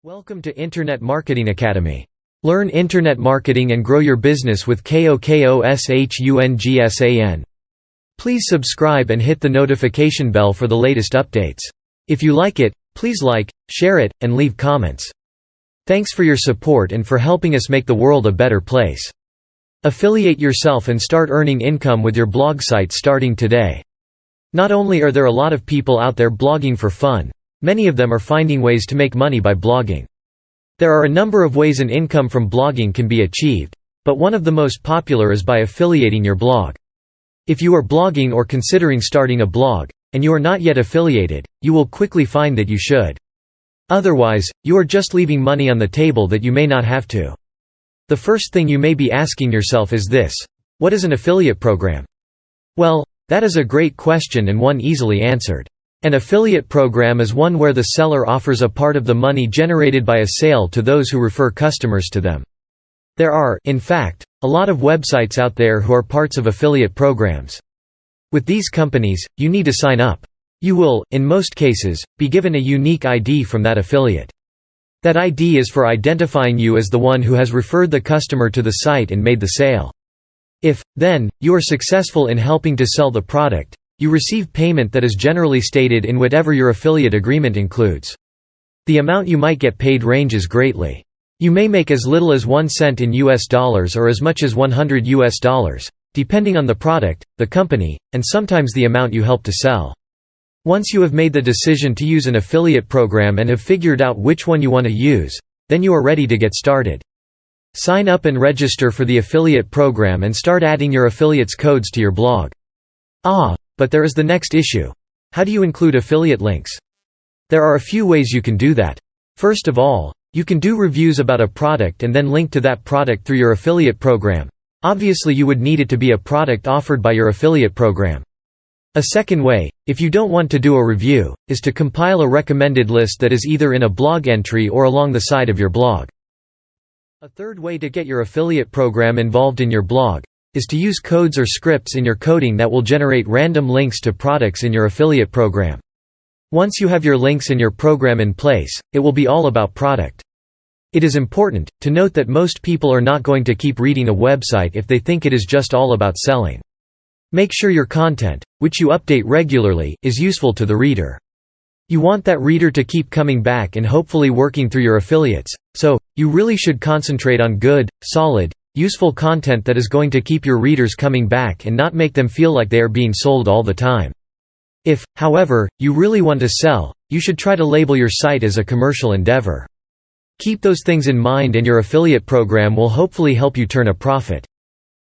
Welcome to Internet Marketing Academy. Learn internet marketing and grow your business with KOKOSHUNGSAN. Please subscribe and hit the notification bell for the latest updates. If you like it, please like, share it, and leave comments. Thanks for your support and for helping us make the world a better place. Affiliate yourself and start earning income with your blog site starting today. Not only are there a lot of people out there blogging for fun, many of them are finding ways to make money by blogging. There are a number of ways an income from blogging can be achieved, but one of the most popular is by affiliating your blog. If you are blogging or considering starting a blog, and you are not yet affiliated, you will quickly find that you should. Otherwise, you are just leaving money on the table that you may not have to. The first thing you may be asking yourself is this: what is an affiliate program? Well, that is a great question and one easily answered. An affiliate program is one where the seller offers a part of the money generated by a sale to those who refer customers to them. There are, in fact, a lot of websites out there who are parts of affiliate programs. With these companies, you need to sign up. You will, in most cases, be given a unique ID from that affiliate. That ID is for identifying you as the one who has referred the customer to the site and made the sale. If, then, you are successful in helping to sell the product, you receive payment that is generally stated in whatever your affiliate agreement includes. The amount you might get paid ranges greatly. You may make as little as 1 cent in US dollars or as much as $100, depending on the product, the company, and sometimes the amount you help to sell. Once you have made the decision to use an affiliate program and have figured out which one you want to use, then you are ready to get started. Sign up and register for the affiliate program and start adding your affiliates' codes to your blog. But there is the next issue. How do you include affiliate links? There are a few ways you can do that. First of all, you can do reviews about a product and then link to that product through your affiliate program. Obviously you would need it to be a product offered by your affiliate program. A second way, if you don't want to do a review, is to compile a recommended list that is either in a blog entry or along the side of your blog. A third way to get your affiliate program involved in your blog is to use codes or scripts in your coding that will generate random links to products in your affiliate program. Once you have your links in your program in place, it will be all about product. It is important to note that most people are not going to keep reading a website if they think it is just all about selling. Make sure your content, which you update regularly, is useful to the reader. You want that reader to keep coming back and hopefully working through your affiliates, so you really should concentrate on good, solid, useful content that is going to keep your readers coming back and not make them feel like they are being sold all the time. If, however, you really want to sell, you should try to label your site as a commercial endeavor. Keep those things in mind and your affiliate program will hopefully help you turn a profit.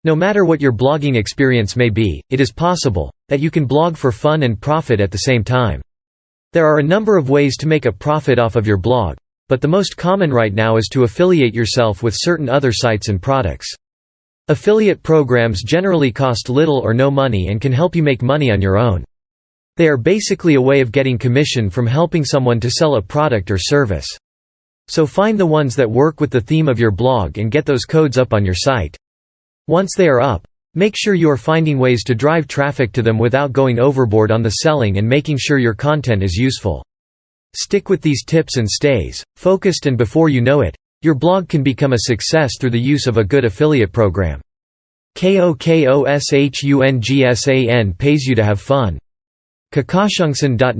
No matter what your blogging experience may be, it is possible that you can blog for fun and profit at the same time. There are a number of ways to make a profit off of your blog, but the most common right now is to affiliate yourself with certain other sites and products. Affiliate programs generally cost little or no money and can help you make money on your own. They are basically a way of getting commission from helping someone to sell a product or service. So find the ones that work with the theme of your blog and get those codes up on your site. Once they are up, make sure you are finding ways to drive traffic to them without going overboard on the selling and making sure your content is useful. Stick with these tips and stays focused, and before you know it, your blog can become a success through the use of a good affiliate program. KOKOSHUNGSAN pays you to have fun. KOKOSHUNGSAN.net